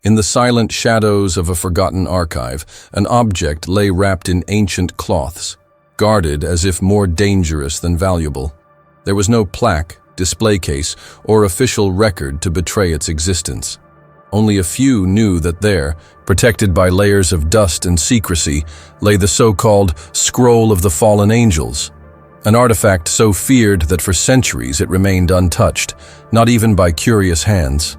In the silent shadows of a forgotten archive, an object lay wrapped in ancient cloths, guarded as if more dangerous than valuable. There was no plaque, display case, or official record to betray its existence. Only a few knew that there, protected by layers of dust and secrecy, lay the so-called Scroll of the Fallen Angels, an artifact so feared that for centuries it remained untouched, not even by curious hands.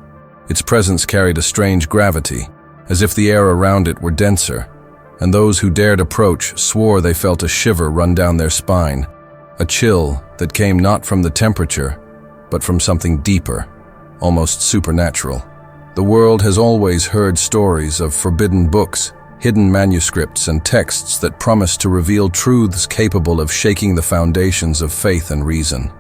Its presence carried a strange gravity, as if the air around it were denser, and those who dared approach swore they felt a shiver run down their spine, a chill that came not from the temperature, but from something deeper, almost supernatural. The world has always heard stories of forbidden books, hidden manuscripts, and texts that promise to reveal truths capable of shaking the foundations of faith and reason.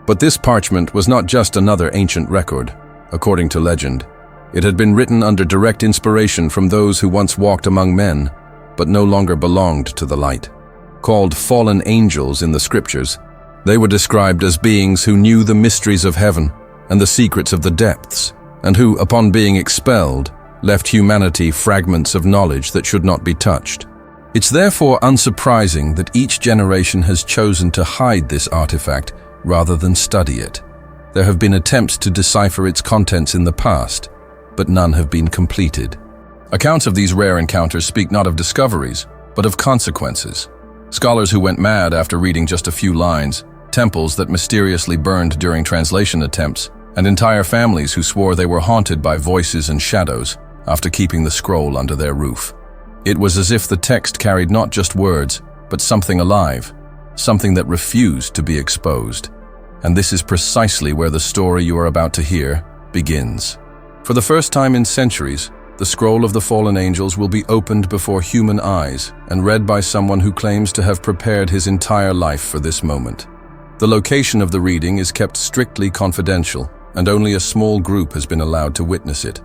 But this parchment was not just another ancient record. According to legend, it had been written under direct inspiration from those who once walked among men, but no longer belonged to the light. Called fallen angels in the scriptures, they were described as beings who knew the mysteries of heaven and the secrets of the depths, and who, upon being expelled, left humanity fragments of knowledge that should not be touched. It's therefore unsurprising that each generation has chosen to hide this artifact rather than study it. There have been attempts to decipher its contents in the past, but none have been completed. Accounts of these rare encounters speak not of discoveries, but of consequences. Scholars who went mad after reading just a few lines, temples that mysteriously burned during translation attempts, and entire families who swore they were haunted by voices and shadows after keeping the scroll under their roof. It was as if the text carried not just words, but something alive, something that refused to be exposed. And this is precisely where the story you are about to hear begins. For the first time in centuries, the Scroll of the Fallen Angels will be opened before human eyes and read by someone who claims to have prepared his entire life for this moment. The location of the reading is kept strictly confidential, and only a small group has been allowed to witness it.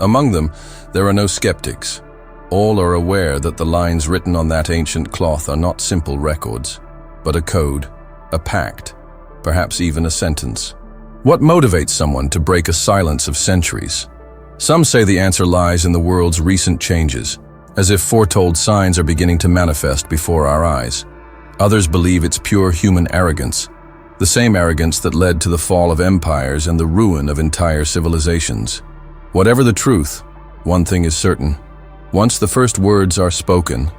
Among them, there are no skeptics. All are aware that the lines written on that ancient cloth are not simple records, but a code, a pact, perhaps even a sentence. What motivates someone to break a silence of centuries? Some say the answer lies in the world's recent changes, as if foretold signs are beginning to manifest before our eyes. Others believe it's pure human arrogance, the same arrogance that led to the fall of empires and the ruin of entire civilizations. Whatever the truth, one thing is certain. Once the first words are spoken,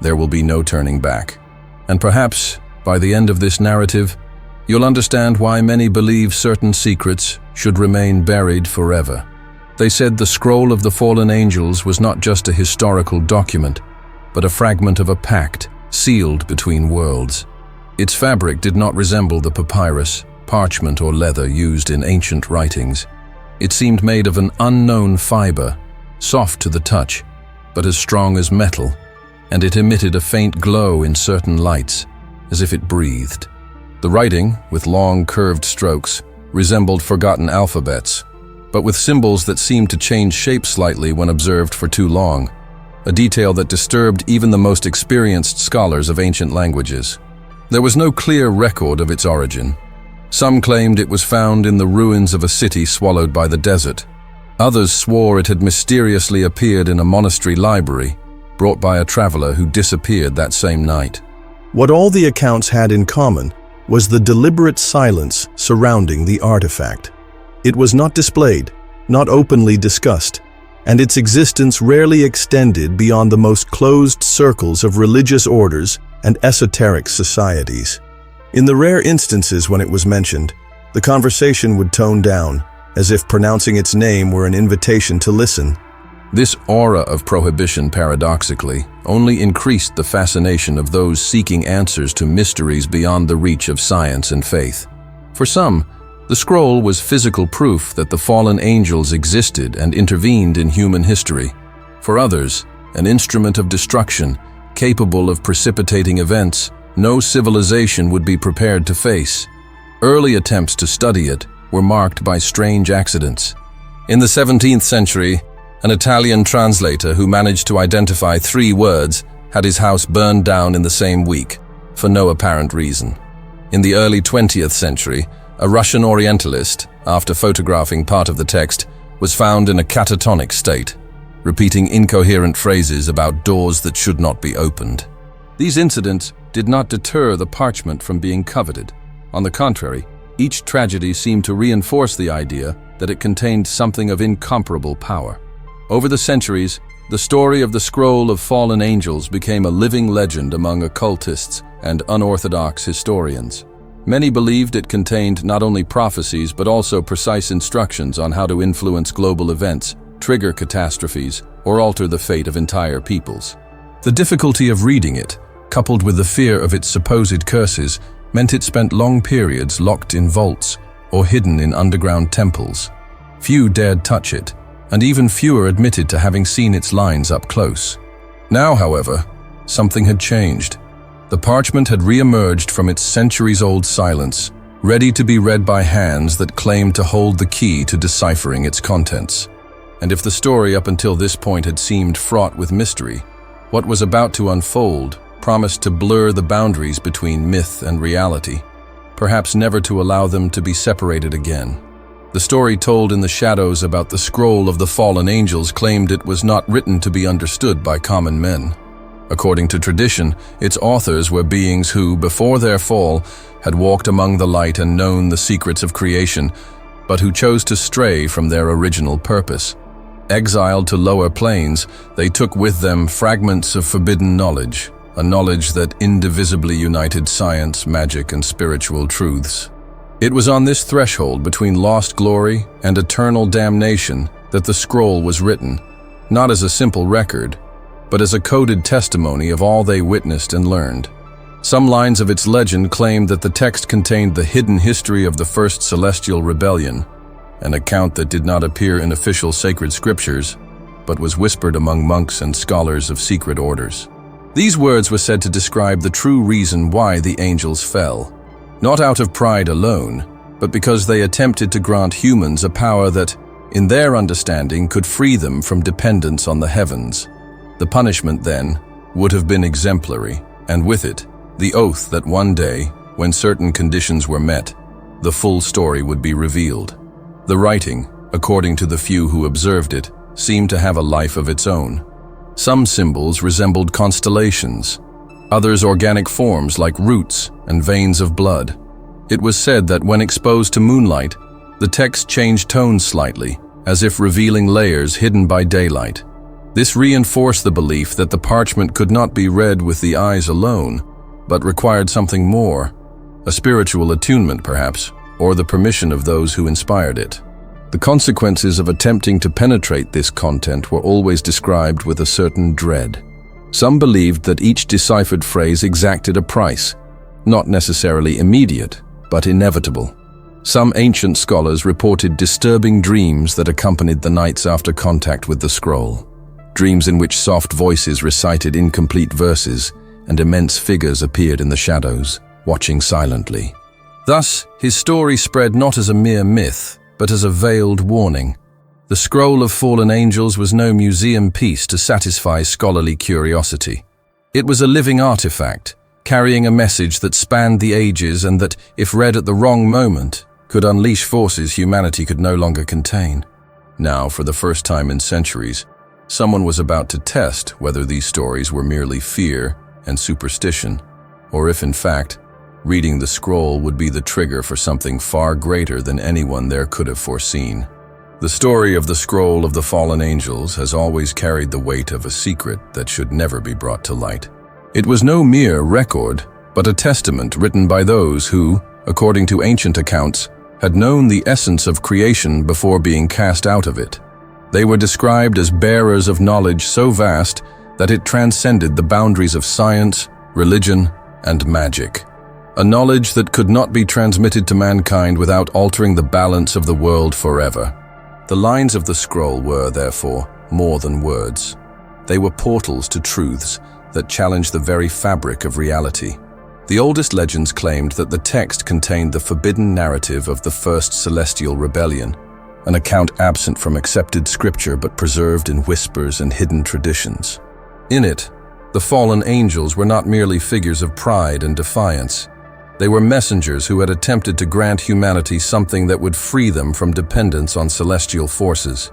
there will be no turning back. And perhaps, by the end of this narrative, you'll understand why many believe certain secrets should remain buried forever. They said the Scroll of the Fallen Angels was not just a historical document, but a fragment of a pact sealed between worlds. Its fabric did not resemble the papyrus, parchment, or leather used in ancient writings. It seemed made of an unknown fiber, soft to the touch, but as strong as metal, and it emitted a faint glow in certain lights, as if it breathed. The writing, with long curved strokes, resembled forgotten alphabets, but with symbols that seemed to change shape slightly when observed for too long, a detail that disturbed even the most experienced scholars of ancient languages. There was no clear record of its origin. Some claimed it was found in the ruins of a city swallowed by the desert. Others swore it had mysteriously appeared in a monastery library, brought by a traveler who disappeared that same night. What all the accounts had in common was the deliberate silence surrounding the artifact. It was not displayed, not openly discussed, and its existence rarely extended beyond the most closed circles of religious orders and esoteric societies. In the rare instances when it was mentioned, the conversation would tone down, as if pronouncing its name were an invitation to listen. This aura of prohibition, paradoxically, only increased the fascination of those seeking answers to mysteries beyond the reach of science and faith. For some, the scroll was physical proof that the fallen angels existed and intervened in human history. For others, an instrument of destruction, capable of precipitating events no civilization would be prepared to face. Early attempts to study it were marked by strange accidents. In the 17th century, an Italian translator who managed to identify 3 words had his house burned down in the same week, for no apparent reason. In the early 20th century, a Russian Orientalist, after photographing part of the text, was found in a catatonic state. repeating incoherent phrases about doors that should not be opened. These incidents did not deter the parchment from being coveted. On the contrary, each tragedy seemed to reinforce the idea that it contained something of incomparable power. Over the centuries, the story of the Scroll of Fallen Angels became a living legend among occultists and unorthodox historians. Many believed it contained not only prophecies but also precise instructions on how to influence global events, trigger catastrophes, or alter the fate of entire peoples. The difficulty of reading it, coupled with the fear of its supposed curses, meant it spent long periods locked in vaults or hidden in underground temples. Few dared touch it, and even fewer admitted to having seen its lines up close. Now, however, something had changed. The parchment had re-emerged from its centuries-old silence, ready to be read by hands that claimed to hold the key to deciphering its contents. And if the story up until this point had seemed fraught with mystery, what was about to unfold promised to blur the boundaries between myth and reality, perhaps never to allow them to be separated again. The story told in the shadows about the Scroll of the Fallen Angels claimed it was not written to be understood by common men. According to tradition, its authors were beings who, before their fall, had walked among the light and known the secrets of creation, but who chose to stray from their original purpose. Exiled to lower planes, they took with them fragments of forbidden knowledge, a knowledge that indivisibly united science, magic, and spiritual truths. It was on this threshold between lost glory and eternal damnation that the scroll was written, not as a simple record, but as a coded testimony of all they witnessed and learned. Some lines of its legend claimed that the text contained the hidden history of the first celestial rebellion, an account that did not appear in official sacred scriptures, but was whispered among monks and scholars of secret orders. These words were said to describe the true reason why the angels fell, not out of pride alone, but because they attempted to grant humans a power that, in their understanding, could free them from dependence on the heavens. The punishment, then, would have been exemplary, and with it, the oath that one day, when certain conditions were met, the full story would be revealed. The writing, according to the few who observed it, seemed to have a life of its own. Some symbols resembled constellations, others organic forms like roots and veins of blood. It was said that when exposed to moonlight, the text changed tone slightly, as if revealing layers hidden by daylight. This reinforced the belief that the parchment could not be read with the eyes alone, but required something more, a spiritual attunement perhaps, or the permission of those who inspired it. The consequences of attempting to penetrate this content were always described with a certain dread. Some believed that each deciphered phrase exacted a price, not necessarily immediate, but inevitable. Some ancient scholars reported disturbing dreams that accompanied the nights after contact with the scroll. Dreams in which soft voices recited incomplete verses and immense figures appeared in the shadows, watching silently. Thus, his story spread not as a mere myth, but as a veiled warning. The Scroll of Fallen Angels was no museum piece to satisfy scholarly curiosity. It was a living artifact, carrying a message that spanned the ages and that, if read at the wrong moment, could unleash forces humanity could no longer contain. Now, for the first time in centuries, someone was about to test whether these stories were merely fear and superstition, or if, in fact, reading the scroll would be the trigger for something far greater than anyone there could have foreseen. The story of the Scroll of the Fallen Angels has always carried the weight of a secret that should never be brought to light. It was no mere record, but a testament written by those who, according to ancient accounts, had known the essence of creation before being cast out of it. They were described as bearers of knowledge so vast that it transcended the boundaries of science, religion, and magic. A knowledge that could not be transmitted to mankind without altering the balance of the world forever. The lines of the scroll were, therefore, more than words. They were portals to truths that challenged the very fabric of reality. The oldest legends claimed that the text contained the forbidden narrative of the first celestial rebellion, an account absent from accepted scripture but preserved in whispers and hidden traditions. In it, the fallen angels were not merely figures of pride and defiance. They were messengers who had attempted to grant humanity something that would free them from dependence on celestial forces.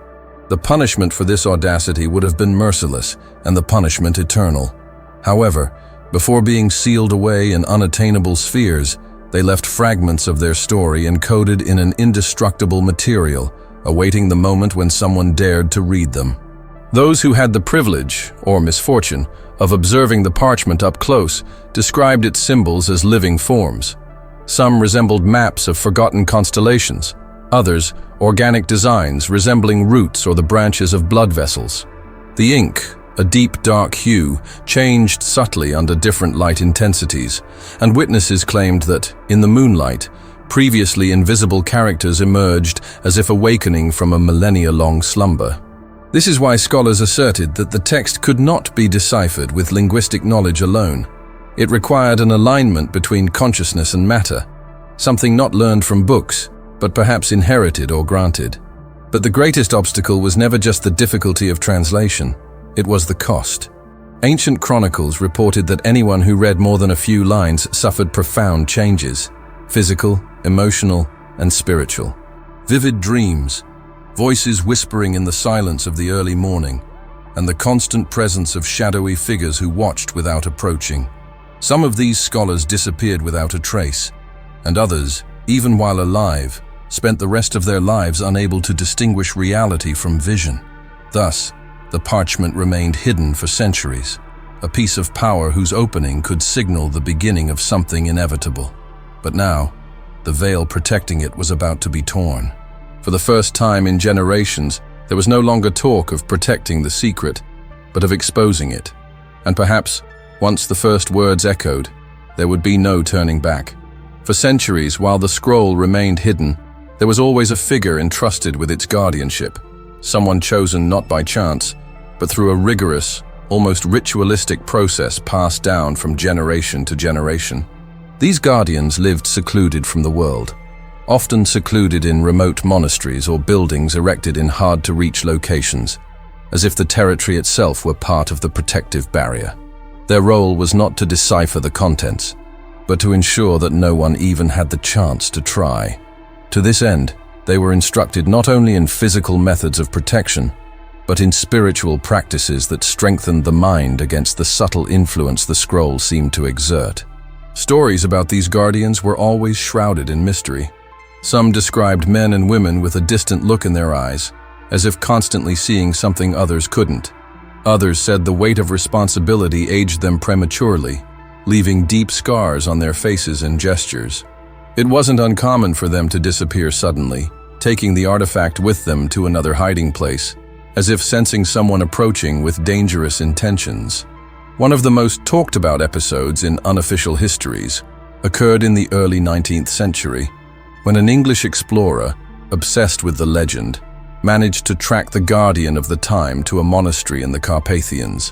The punishment for this audacity would have been merciless, and the punishment eternal. However, before being sealed away in unattainable spheres, they left fragments of their story encoded in an indestructible material, awaiting the moment when someone dared to read them. Those who had the privilege, or misfortune, of observing the parchment up close described its symbols as living forms. Some resembled maps of forgotten constellations, others organic designs resembling roots or the branches of blood vessels. The ink, a deep dark hue, changed subtly under different light intensities, and witnesses claimed that, in the moonlight, previously invisible characters emerged as if awakening from a millennia-long slumber. This is why scholars asserted that the text could not be deciphered with linguistic knowledge alone. It required an alignment between consciousness and matter, something not learned from books, but perhaps inherited or granted. But the greatest obstacle was never just the difficulty of translation. It was the cost. Ancient chronicles reported that anyone who read more than a few lines suffered profound changes, physical, emotional, and spiritual. Vivid dreams, voices whispering in the silence of the early morning, and the constant presence of shadowy figures who watched without approaching. Some of these scholars disappeared without a trace, and others, even while alive, spent the rest of their lives unable to distinguish reality from vision. Thus, the parchment remained hidden for centuries, a piece of power whose opening could signal the beginning of something inevitable. But now, the veil protecting it was about to be torn. For the first time in generations, there was no longer talk of protecting the secret, but of exposing it. And perhaps, once the first words echoed, there would be no turning back. For centuries, while the scroll remained hidden, there was always a figure entrusted with its guardianship, someone chosen not by chance, but through a rigorous, almost ritualistic process passed down from generation to generation. These guardians lived secluded from the world, often secluded in remote monasteries or buildings erected in hard-to-reach locations, as if the territory itself were part of the protective barrier. Their role was not to decipher the contents, but to ensure that no one even had the chance to try. To this end, they were instructed not only in physical methods of protection, but in spiritual practices that strengthened the mind against the subtle influence the scroll seemed to exert. Stories about these guardians were always shrouded in mystery. Some described men and women with a distant look in their eyes, as if constantly seeing something others couldn't. Others said the weight of responsibility aged them prematurely, leaving deep scars on their faces and gestures. It wasn't uncommon for them to disappear suddenly, taking the artifact with them to another hiding place, as if sensing someone approaching with dangerous intentions. One of the most talked about episodes in unofficial histories occurred in the early 19th century, when an English explorer, obsessed with the legend, managed to track the guardian of the time to a monastery in the Carpathians.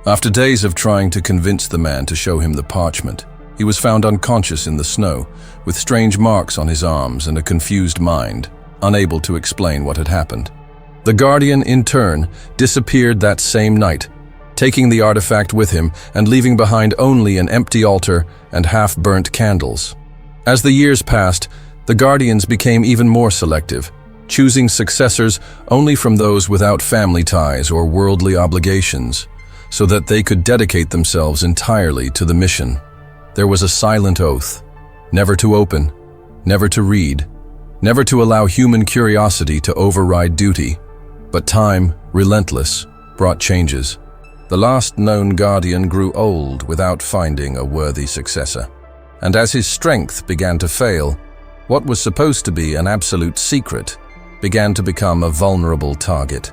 After days of trying to convince the man to show him the parchment, he was found unconscious in the snow, with strange marks on his arms and a confused mind, unable to explain what had happened. The guardian, in turn, disappeared that same night, taking the artifact with him and leaving behind only an empty altar and half-burnt candles. As the years passed, the guardians became even more selective, choosing successors only from those without family ties or worldly obligations, so that they could dedicate themselves entirely to the mission. There was a silent oath, never to open, never to read, never to allow human curiosity to override duty. But time, relentless, brought changes. The last known guardian grew old without finding a worthy successor. And as his strength began to fail, what was supposed to be an absolute secret began to become a vulnerable target.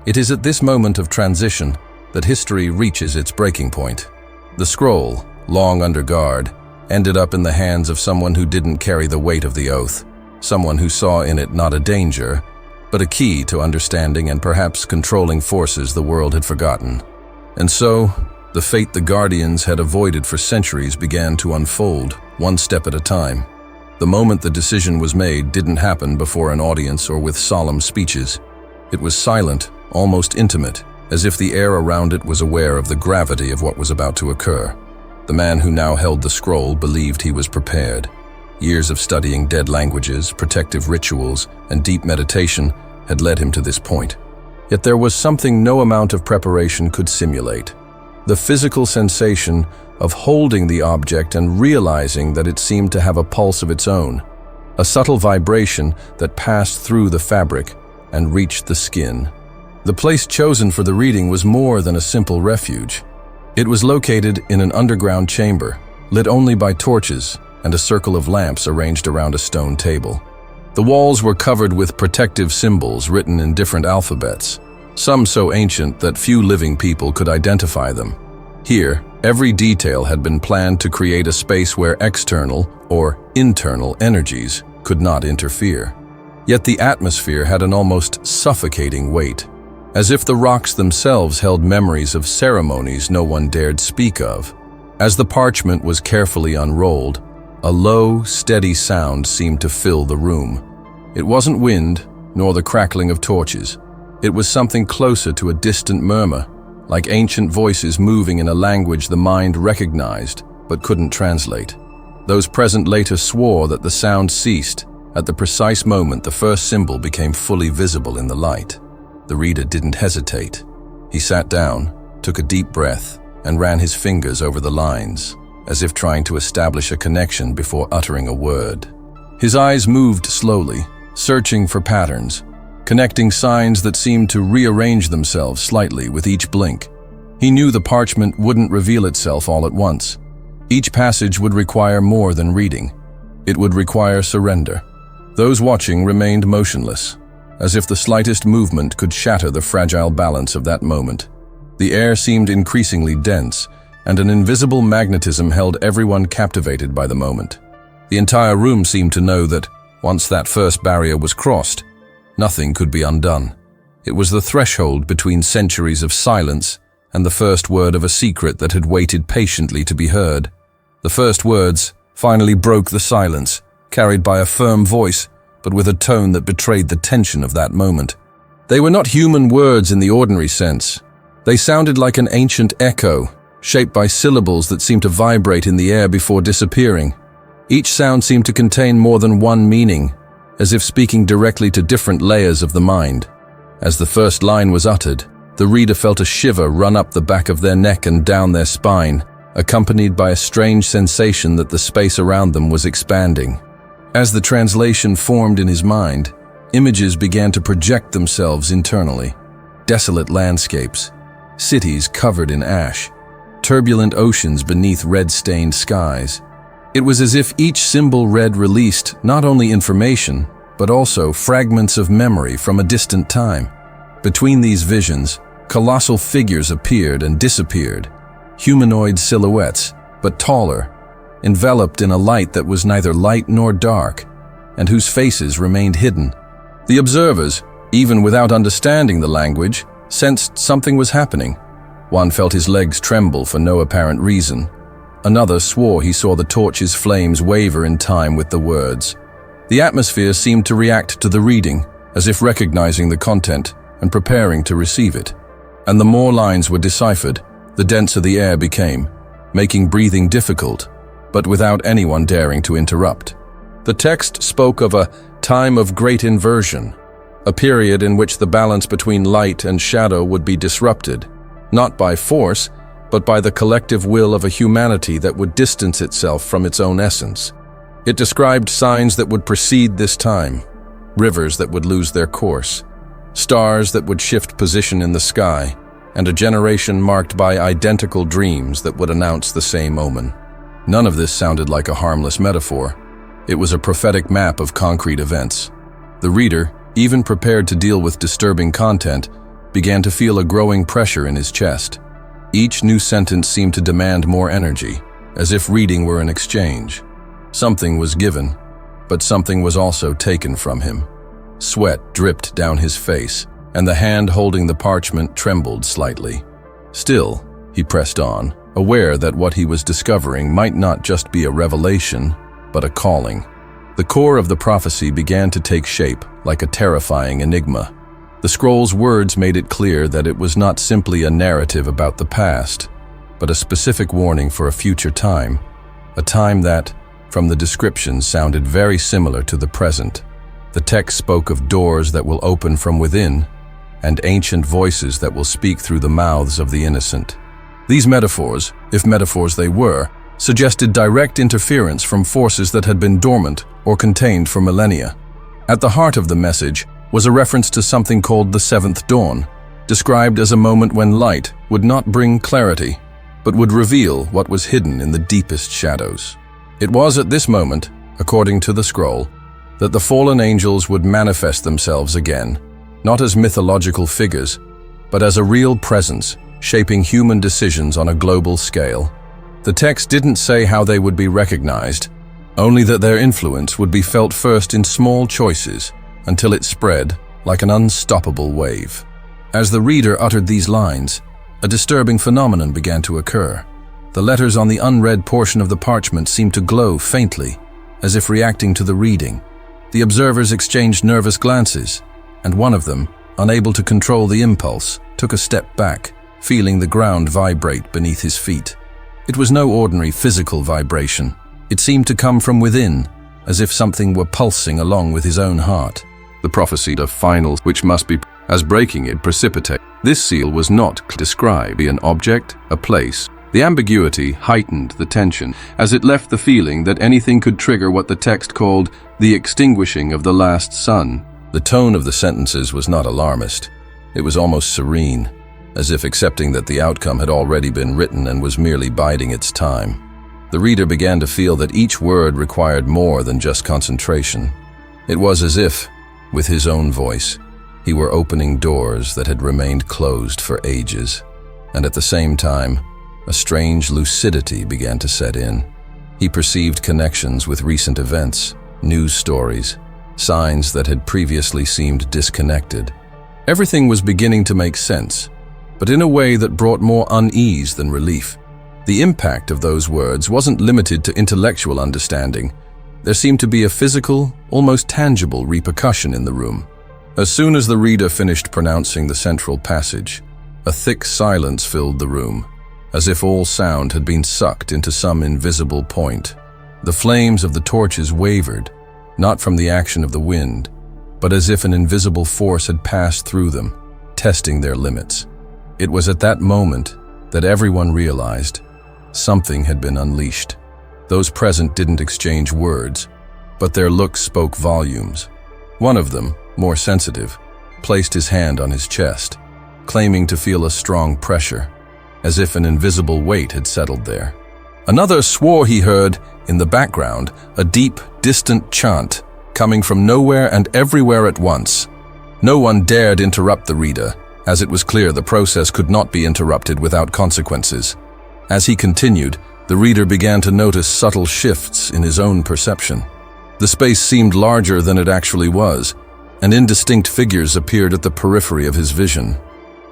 It is at this moment of transition that history reaches its breaking point. The scroll, long under guard, ended up in the hands of someone who didn't carry the weight of the oath, someone who saw in it not a danger, but a key to understanding and perhaps controlling forces the world had forgotten. And so, the fate the Guardians had avoided for centuries began to unfold, one step at a time. The moment the decision was made didn't happen before an audience or with solemn speeches. It was silent, almost intimate, as if the air around it was aware of the gravity of what was about to occur. The man who now held the scroll believed he was prepared. Years of studying dead languages, protective rituals, and deep meditation had led him to this point. Yet there was something no amount of preparation could simulate. The physical sensation of holding the object and realizing that it seemed to have a pulse of its own, a subtle vibration that passed through the fabric and reached the skin. The place chosen for the reading was more than a simple refuge. It was located in an underground chamber, lit only by torches and a circle of lamps arranged around a stone table. The walls were covered with protective symbols written in different alphabets, some so ancient that few living people could identify them. Here, every detail had been planned to create a space where external or internal energies could not interfere. Yet the atmosphere had an almost suffocating weight, as if the rocks themselves held memories of ceremonies no one dared speak of. As the parchment was carefully unrolled, a low, steady sound seemed to fill the room. It wasn't wind, nor the crackling of torches. It was something closer to a distant murmur, like ancient voices moving in a language the mind recognized but couldn't translate. Those present later swore that the sound ceased at the precise moment the first symbol became fully visible in the light. The reader didn't hesitate. He sat down, took a deep breath, and ran his fingers over the lines, as if trying to establish a connection before uttering a word. His eyes moved slowly, searching for patterns, connecting signs that seemed to rearrange themselves slightly with each blink. He knew the parchment wouldn't reveal itself all at once. Each passage would require more than reading. It would require surrender. Those watching remained motionless, as if the slightest movement could shatter the fragile balance of that moment. The air seemed increasingly dense, and an invisible magnetism held everyone captivated by the moment. The entire room seemed to know that, once that first barrier was crossed, nothing could be undone. It was the threshold between centuries of silence and the first word of a secret that had waited patiently to be heard. The first words finally broke the silence, carried by a firm voice, but with a tone that betrayed the tension of that moment. They were not human words in the ordinary sense. They sounded like an ancient echo, shaped by syllables that seemed to vibrate in the air before disappearing. Each sound seemed to contain more than one meaning, as if speaking directly to different layers of the mind. As the first line was uttered, the reader felt a shiver run up the back of their neck and down their spine, accompanied by a strange sensation that the space around them was expanding. As the translation formed in his mind, images began to project themselves internally. Desolate landscapes, cities covered in ash, turbulent oceans beneath red-stained skies. It was as if each symbol read released not only information, but also fragments of memory from a distant time. Between these visions, colossal figures appeared and disappeared, humanoid silhouettes, but taller, enveloped in a light that was neither light nor dark, and whose faces remained hidden. The observers, even without understanding the language, sensed something was happening. One felt his legs tremble for no apparent reason. Another swore he saw the torch's flames waver in time with the words. The atmosphere seemed to react to the reading, as if recognizing the content and preparing to receive it. And the more lines were deciphered, the denser the air became, making breathing difficult, but without anyone daring to interrupt. The text spoke of a time of great inversion, a period in which the balance between light and shadow would be disrupted, not by force, but by the collective will of a humanity that would distance itself from its own essence. It described signs that would precede this time, rivers that would lose their course, stars that would shift position in the sky, and a generation marked by identical dreams that would announce the same omen. None of this sounded like a harmless metaphor. It was a prophetic map of concrete events. The reader, even prepared to deal with disturbing content, began to feel a growing pressure in his chest. Each new sentence seemed to demand more energy, as if reading were an exchange. Something was given, but something was also taken from him. Sweat dripped down his face, and the hand holding the parchment trembled slightly. Still, he pressed on, aware that what he was discovering might not just be a revelation, but a calling. The core of the prophecy began to take shape like a terrifying enigma. The scroll's words made it clear that it was not simply a narrative about the past, but a specific warning for a future time, a time that, from the description, sounded very similar to the present. The text spoke of doors that will open from within, and ancient voices that will speak through the mouths of the innocent. These metaphors, if metaphors they were, suggested direct interference from forces that had been dormant or contained for millennia. At the heart of the message was a reference to something called the seventh dawn, described as a moment when light would not bring clarity, but would reveal what was hidden in the deepest shadows. It was at this moment, according to the scroll, that the fallen angels would manifest themselves again, not as mythological figures, but as a real presence, shaping human decisions on a global scale. The text didn't say how they would be recognized, only that their influence would be felt first in small choices until it spread like an unstoppable wave. As the reader uttered these lines, a disturbing phenomenon began to occur. The letters on the unread portion of the parchment seemed to glow faintly, as if reacting to the reading. The observers exchanged nervous glances, and one of them, unable to control the impulse, took a step back, feeling the ground vibrate beneath his feet. It was no ordinary physical vibration. It seemed to come from within, as if something were pulsing along with his own heart. The prophecy of finals, which must be as breaking it precipitate. This seal was not described an object, a place. The ambiguity heightened the tension, as it left the feeling that anything could trigger what the text called the extinguishing of the last sun. The tone of the sentences was not alarmist. It was almost serene, as if accepting that the outcome had already been written and was merely biding its time. The reader began to feel that each word required more than just concentration. It was as if, with his own voice, he were opening doors that had remained closed for ages. And at the same time, a strange lucidity began to set in. He perceived connections with recent events, news stories, signs that had previously seemed disconnected. Everything was beginning to make sense, but in a way that brought more unease than relief. The impact of those words wasn't limited to intellectual understanding. There seemed to be a physical, almost tangible repercussion in the room. As soon as the reader finished pronouncing the central passage, a thick silence filled the room, as if all sound had been sucked into some invisible point. The flames of the torches wavered, not from the action of the wind, but as if an invisible force had passed through them, testing their limits. It was at that moment that everyone realized something had been unleashed. Those present didn't exchange words, but their looks spoke volumes. One of them, more sensitive, placed his hand on his chest, claiming to feel a strong pressure, as if an invisible weight had settled there. Another swore he heard, in the background, a deep, distant chant, coming from nowhere and everywhere at once. No one dared interrupt the reader, as it was clear the process could not be interrupted without consequences. As he continued, the reader began to notice subtle shifts in his own perception. The space seemed larger than it actually was, and indistinct figures appeared at the periphery of his vision.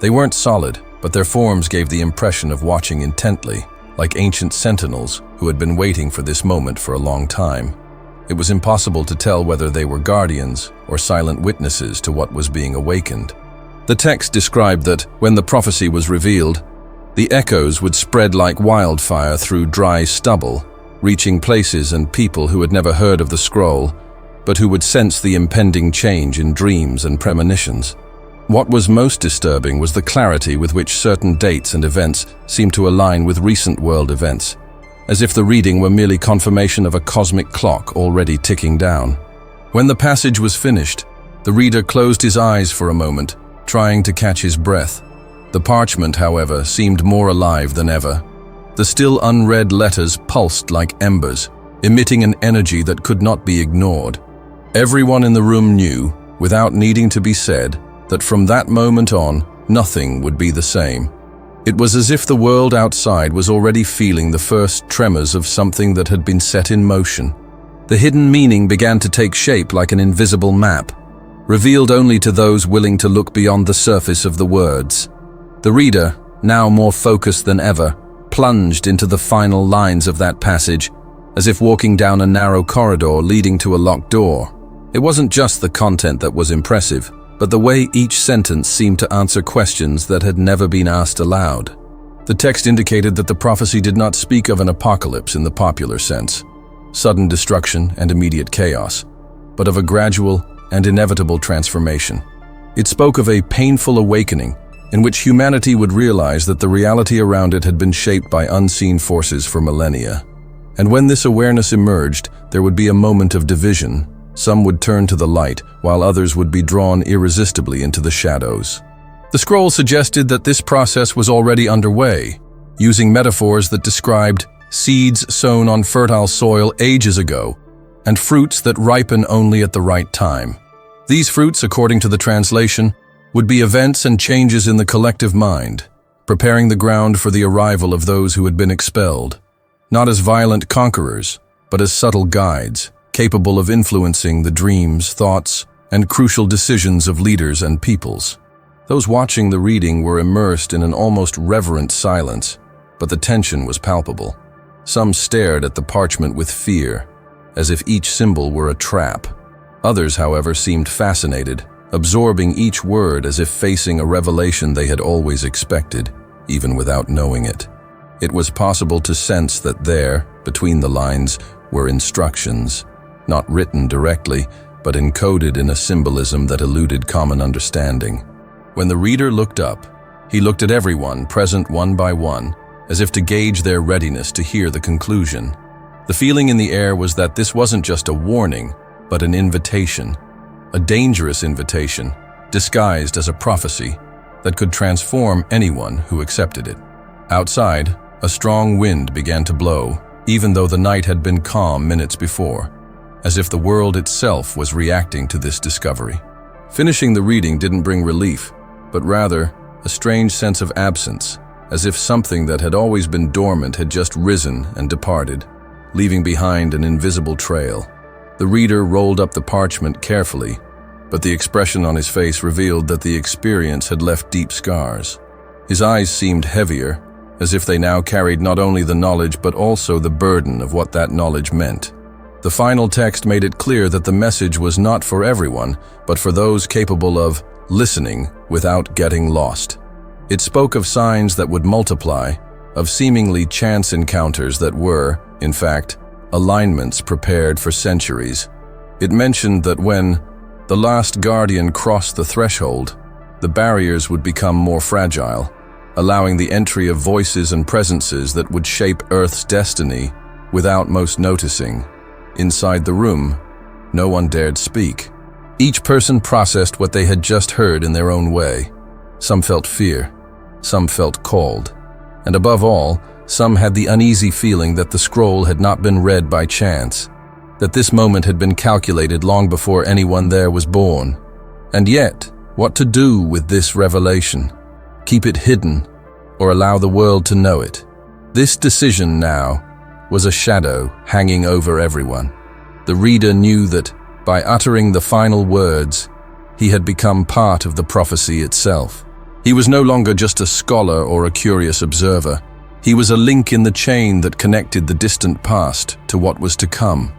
They weren't solid, but their forms gave the impression of watching intently, like ancient sentinels who had been waiting for this moment for a long time. It was impossible to tell whether they were guardians or silent witnesses to what was being awakened. The text described that, when the prophecy was revealed, the echoes would spread like wildfire through dry stubble, reaching places and people who had never heard of the scroll, but who would sense the impending change in dreams and premonitions. What was most disturbing was the clarity with which certain dates and events seemed to align with recent world events, as if the reading were merely confirmation of a cosmic clock already ticking down. When the passage was finished, the reader closed his eyes for a moment, trying to catch his breath. The parchment, however, seemed more alive than ever. The still unread letters pulsed like embers, emitting an energy that could not be ignored. Everyone in the room knew, without needing to be said, that from that moment on, nothing would be the same. It was as if the world outside was already feeling the first tremors of something that had been set in motion. The hidden meaning began to take shape like an invisible map, revealed only to those willing to look beyond the surface of the words. The reader, now more focused than ever, plunged into the final lines of that passage, as if walking down a narrow corridor leading to a locked door. It wasn't just the content that was impressive, but the way each sentence seemed to answer questions that had never been asked aloud. The text indicated that the prophecy did not speak of an apocalypse in the popular sense, sudden destruction and immediate chaos, but of a gradual and inevitable transformation. It spoke of a painful awakening, in which humanity would realize that the reality around it had been shaped by unseen forces for millennia. And when this awareness emerged, there would be a moment of division. Some would turn to the light, while others would be drawn irresistibly into the shadows. The scroll suggested that this process was already underway, using metaphors that described seeds sown on fertile soil ages ago, and fruits that ripen only at the right time. These fruits, according to the translation, would be events and changes in the collective mind, preparing the ground for the arrival of those who had been expelled, not as violent conquerors, but as subtle guides, capable of influencing the dreams, thoughts, and crucial decisions of leaders and peoples. Those watching the reading were immersed in an almost reverent silence, but the tension was palpable. Some stared at the parchment with fear, as if each symbol were a trap. Others, however, seemed fascinated, absorbing each word as if facing a revelation they had always expected, even without knowing it. It was possible to sense that there, between the lines, were instructions, not written directly, but encoded in a symbolism that eluded common understanding. When the reader looked up, he looked at everyone present one by one, as if to gauge their readiness to hear the conclusion. The feeling in the air was that this wasn't just a warning, but an invitation, a dangerous invitation, disguised as a prophecy that could transform anyone who accepted it. Outside, a strong wind began to blow, even though the night had been calm minutes before, as if the world itself was reacting to this discovery. Finishing the reading didn't bring relief, but rather a strange sense of absence, as if something that had always been dormant had just risen and departed, leaving behind an invisible trail. The reader rolled up the parchment carefully, but the expression on his face revealed that the experience had left deep scars. His eyes seemed heavier, as if they now carried not only the knowledge but also the burden of what that knowledge meant. The final text made it clear that the message was not for everyone, but for those capable of listening without getting lost. It spoke of signs that would multiply, of seemingly chance encounters that were, in fact, alignments prepared for centuries. It mentioned that when the last guardian crossed the threshold, the barriers would become more fragile, allowing the entry of voices and presences that would shape Earth's destiny without most noticing. Inside the room, no one dared speak. Each person processed what they had just heard in their own way. Some felt fear, some felt called, and above all, some had the uneasy feeling that the scroll had not been read by chance, that this moment had been calculated long before anyone there was born. And yet, what to do with this revelation? Keep it hidden, or allow the world to know it? This decision now was a shadow hanging over everyone. The reader knew that, by uttering the final words, he had become part of the prophecy itself. He was no longer just a scholar or a curious observer. He was a link in the chain that connected the distant past to what was to come.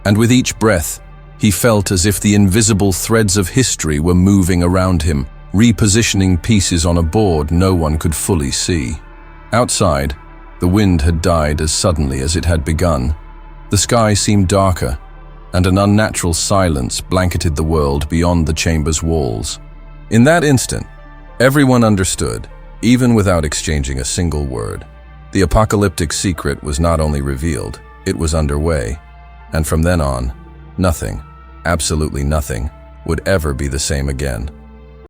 And with each breath, he felt as if the invisible threads of history were moving around him, repositioning pieces on a board no one could fully see. Outside, the wind had died as suddenly as it had begun. The sky seemed darker, and an unnatural silence blanketed the world beyond the chamber's walls. In that instant, everyone understood, even without exchanging a single word. The apocalyptic secret was not only revealed, it was underway, and from then on, nothing, absolutely nothing, would ever be the same again.